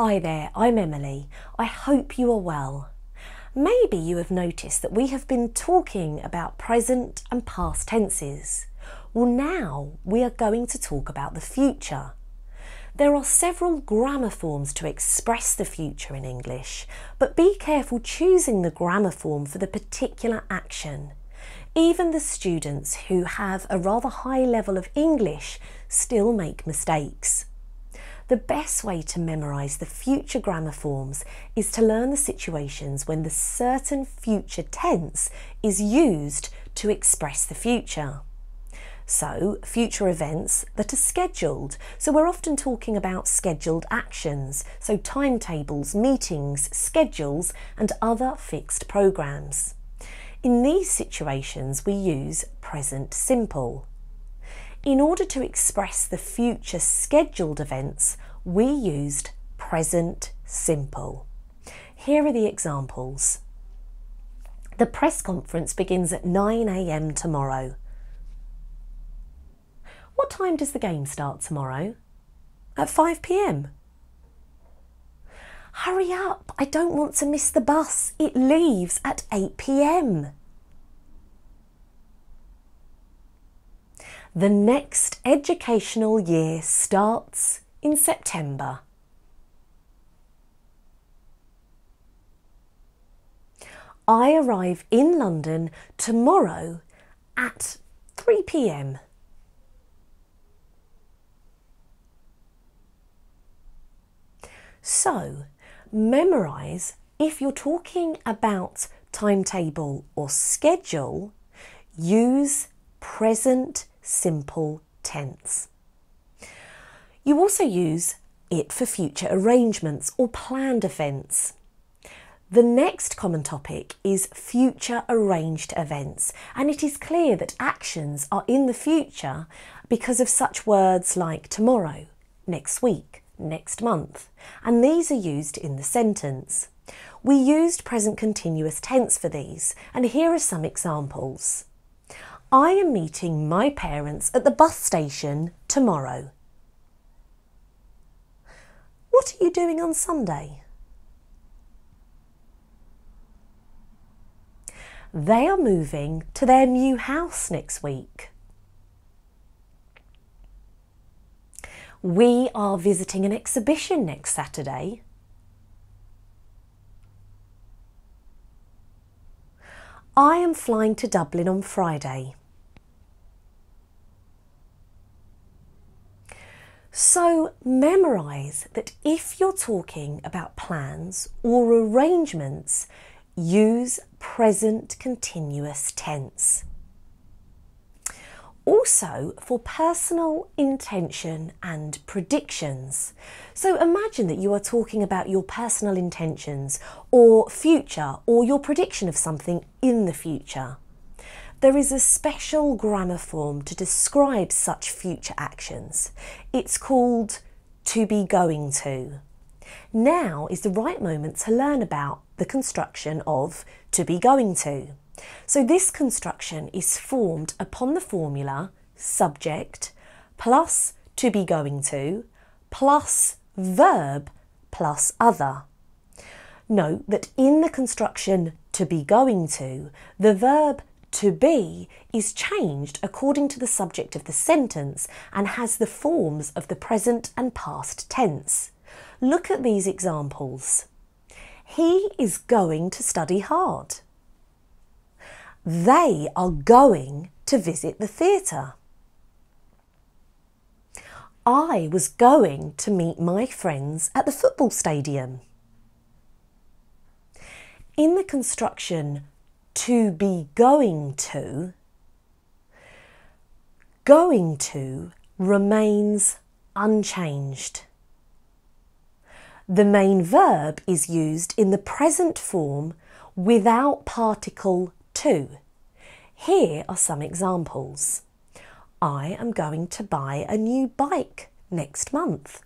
Hi there, I'm Emily. I hope you are well. Maybe you have noticed that we have been talking about present and past tenses. Well, now we are going to talk about the future. There are several grammar forms to express the future in English, but be careful choosing the grammar form for the particular action. Even the students who have a rather high level of English still make mistakes. The best way to memorise the future grammar forms is to learn the situations when the certain future tense is used to express the future. So, future events that are scheduled. So we're often talking about scheduled actions, so timetables, meetings, schedules and other fixed programmes. In these situations we use present simple. In order to express the future scheduled events, we used present simple. Here are the examples. The press conference begins at 9 a.m. tomorrow. What time does the game start tomorrow? At 5 p.m. Hurry up, I don't want to miss the bus. It leaves at 8 p.m. The next educational year starts in September. I arrive in London tomorrow at 3 p.m. So, memorise, if you're talking about timetable or schedule, use present simple tense. You also use it for future arrangements or planned events. The next common topic is future arranged events, and it is clear that actions are in the future because of such words like tomorrow, next week, next month, and these are used in the sentence. We used present continuous tense for these, and here are some examples. I am meeting my parents at the bus station tomorrow. What are you doing on Sunday? They are moving to their new house next week. We are visiting an exhibition next Saturday. I am flying to Dublin on Friday. So memorise that if you're talking about plans or arrangements, use present continuous tense. Also for personal intention and predictions. So imagine that you are talking about your personal intentions or future or your prediction of something in the future. There is a special grammar form to describe such future actions. It's called to be going to. Now is the right moment to learn about the construction of to be going to. So this construction is formed upon the formula subject plus to be going to plus verb plus other. Note that in the construction to be going to, the verb to be is changed according to the subject of the sentence and has the forms of the present and past tense. Look at these examples. He is going to study hard. They are going to visit the theatre. I was going to meet my friends at the football stadium. In the construction to be going to remains unchanged. The main verb is used in the present form without particle to. Here are some examples. I am going to buy a new bike next month.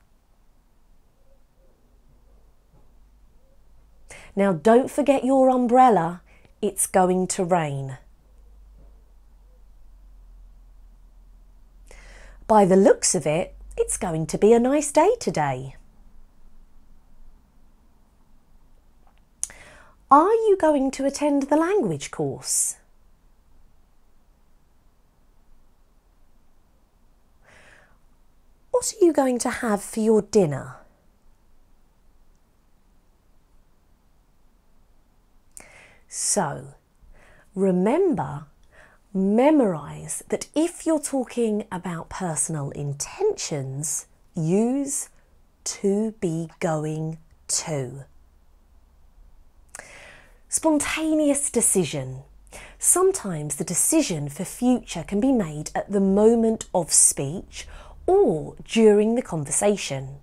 Now don't forget your umbrella. It's going to rain. By the looks of it, it's going to be a nice day today. Are you going to attend the language course? What are you going to have for your dinner? So, remember, memorise that if you're talking about personal intentions, use to be going to. Spontaneous decision. Sometimes the decision for future can be made at the moment of speech or during the conversation.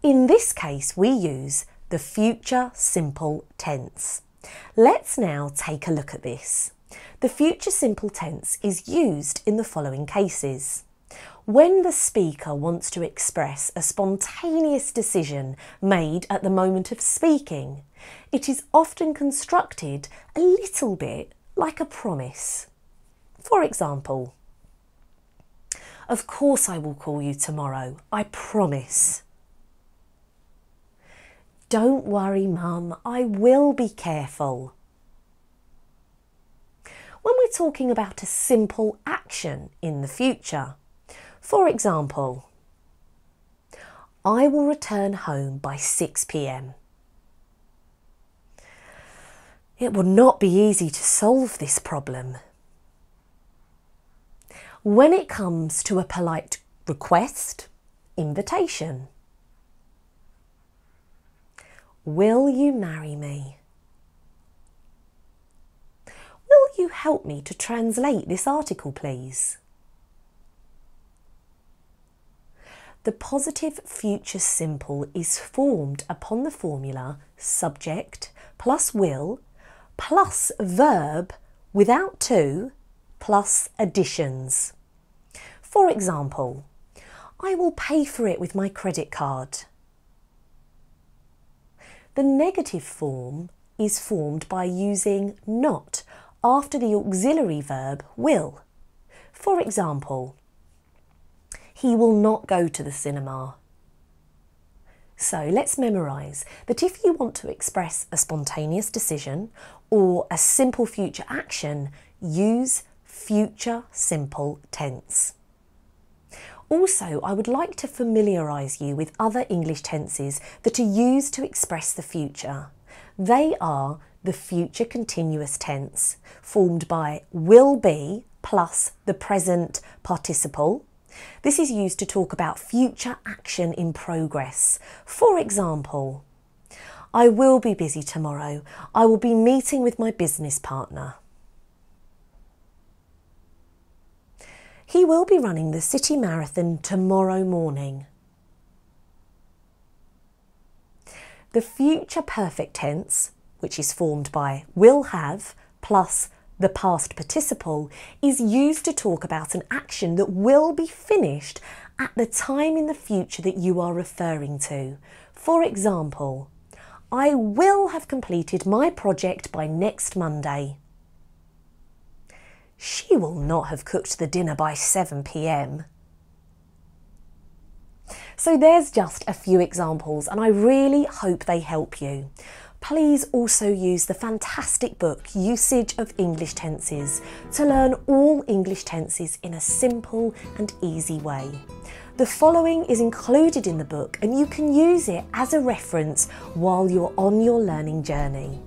In this case, we use the future simple tense. Let's now take a look at this. The future simple tense is used in the following cases. When the speaker wants to express a spontaneous decision made at the moment of speaking, it is often constructed a little bit like a promise. For example, "Of course I will call you tomorrow, I promise." "Don't worry, Mum, I will be careful." When we're talking about a simple action in the future, for example, "I will return home by 6 p.m. It will not be easy to solve this problem. When it comes to a polite request, invitation, "Will you marry me?" Will you help me to translate this article, please? The positive future simple is formed upon the formula subject plus will plus verb without to plus additions. For example, "I will pay for it with my credit card." The negative form is formed by using not after the auxiliary verb will. For example, "He will not go to the cinema." So let's memorise that if you want to express a spontaneous decision or a simple future action, use future simple tense. Also, I would like to familiarise you with other English tenses that are used to express the future. They are the future continuous tense, formed by will be plus the present participle. This is used to talk about future action in progress. For example, "I will be busy tomorrow. I will be meeting with my business partner." "He will be running the city marathon tomorrow morning." The future perfect tense, which is formed by will have plus the past participle, is used to talk about an action that will be finished at the time in the future that you are referring to. For example, "I will have completed my project by next Monday." "She will not have cooked the dinner by 7 p.m. So there's just a few examples, and I really hope they help you. Please also use the fantastic book Usage of English Tenses to learn all English tenses in a simple and easy way. The following is included in the book and you can use it as a reference while you're on your learning journey.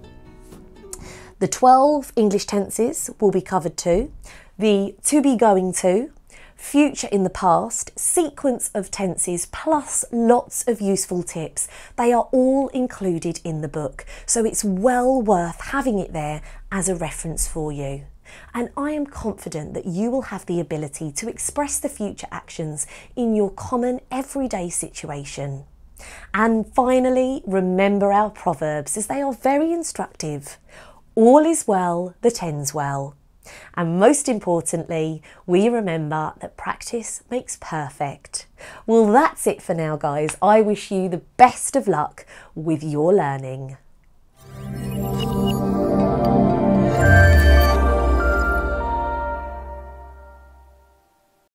The 12 English tenses will be covered too. The to be going to, future in the past, sequence of tenses, plus lots of useful tips. They are all included in the book, so it's well worth having it there as a reference for you. And I am confident that you will have the ability to express the future actions in your common everyday situation. And finally, remember our proverbs, as they are very instructive. All is well that ends well. And most importantly, we remember that practice makes perfect. Well, that's it for now, guys. I wish you the best of luck with your learning.